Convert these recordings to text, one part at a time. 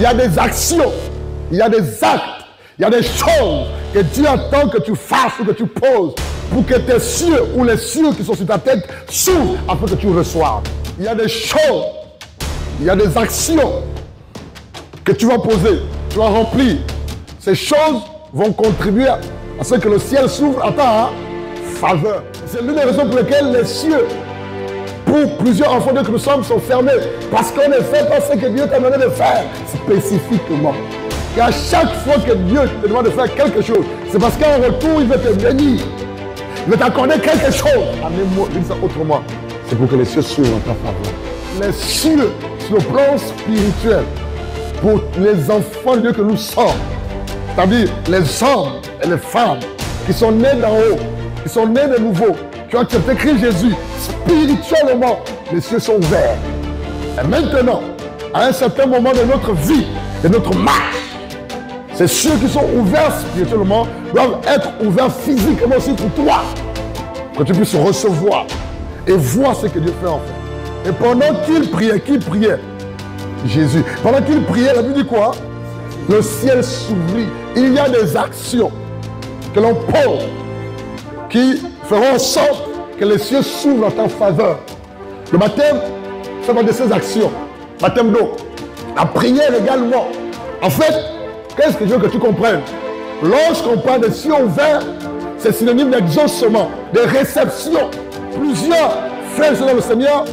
y a des actions, il y a des actes, il y a des choses que Dieu attend que tu fasses ou que tu poses pour que tes cieux ou les cieux qui sont sur ta tête s'ouvrent afin que tu reçoives. Il y a des choses, il y a des actions que tu vas poser, tu vas remplir. Ces choses vont contribuer à ce que le ciel s'ouvre à ta faveur. C'est l'une des raisons pour lesquelles les cieux, pour plusieurs enfants de Dieu que nous sommes, sont fermés. Parce qu'on ne fait pas ce que Dieu t'a demandé de faire spécifiquement. Et à chaque fois que Dieu te demande de faire quelque chose, c'est parce qu'en retour, il veut te bénir. Il veut t'accorder quelque chose. Amenez-moi, dis ça autrement. C'est pour que les cieux s'ouvrent en ta faveur. Les cieux, sur le plan spirituel, pour les enfants de Dieu que nous sommes, c'est-à-dire les hommes et les femmes qui sont nés d'en haut, qui sont nés de nouveau, qui ont accepté Christ Jésus, spirituellement, les cieux sont ouverts. Et maintenant, à un certain moment de notre vie, de notre marche, ces cieux qui sont ouverts spirituellement doivent être ouverts physiquement aussi pour toi, que tu puisses recevoir et voir ce que Dieu fait en fait. Et pendant qu'il priait, Jésus, pendant qu'il priait, la Bible dit quoi? Le ciel s'ouvrit. Il y a des actions que l'on pose qui feront en sorte que les cieux s'ouvrent en ta faveur. Le baptême fait partie de ces actions. Baptême d'eau. La prière également. En fait, qu'est-ce que je veux que tu comprennes? Lorsqu'on parle des cieux ouverts, c'est synonyme d'exaucement, de réception. Plusieurs frères dans le Seigneur,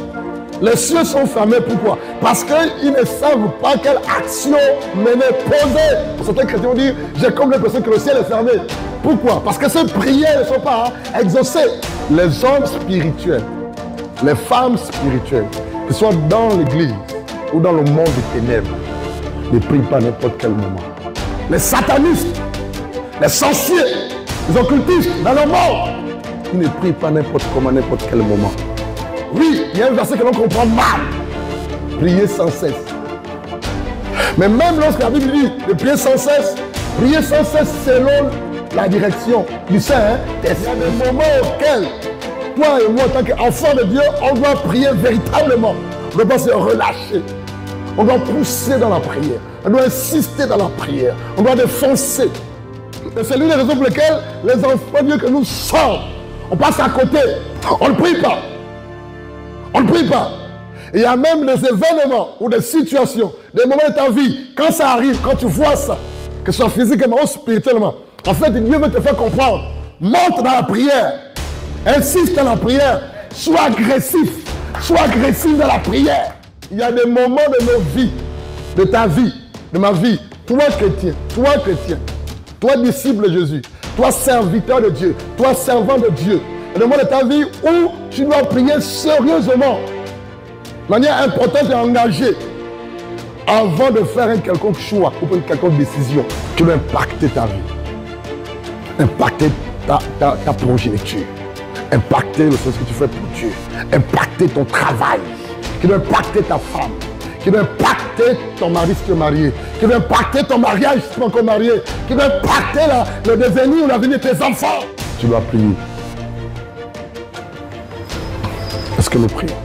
les cieux sont fermés. Pourquoi? Parce qu'ils ne savent pas quelle action mener, poser. Pour certains chrétiens on dit, j'ai comme l'impression que le ciel est fermé. Pourquoi? Parce que ces prières ne sont pas exaucées. Les hommes spirituels, les femmes spirituelles, que ce soit dans l'église ou dans le monde des ténèbres, ne prient pas à n'importe quel moment. Les satanistes, les sorciers, les occultistes dans le monde, ils ne prient pas n'importe comment, à n'importe quel moment. Oui, il y a un verset que l'on comprend mal. Priez sans cesse. Mais même lorsque la Bible dit de prier sans cesse selon la direction du Saint. Il y a des moments auxquels, toi et moi, en tant qu'enfants de Dieu, on doit prier véritablement. On ne doit pas se relâcher. On doit pousser dans la prière. On doit insister dans la prière. On doit défoncer. Et c'est l'une des raisons pour lesquelles les enfants de Dieu que nous sommes, on passe à côté. On ne prie pas. On ne prie pas. Et il y a même des événements ou des situations, des moments de ta vie, quand ça arrive, quand tu vois ça, que ce soit physiquement ou spirituellement, en fait, Dieu veut te faire comprendre. Monte dans la prière. Insiste dans la prière. Sois agressif. Sois agressif dans la prière. Il y a des moments de nos vies, de ta vie, de ma vie, toi chrétien, toi disciple de Jésus, toi serviteur de Dieu, toi servant de Dieu, il y a des moments de ta vie où tu dois prier sérieusement, de manière importante et engagée, avant de faire un quelconque choix ou une quelconque décision qui doit impacter ta vie, impacter ta progéniture, impacter le sens que tu fais pour Dieu, impacter ton travail, qui doit impacter ta femme, qui doit impacter ton mari si tu es marié, qui doit impacter ton mariage si tu es encore marié, qui doit impacter le devenir ou l'avenir de tes enfants. Tu dois prier. Est-ce que nous prions?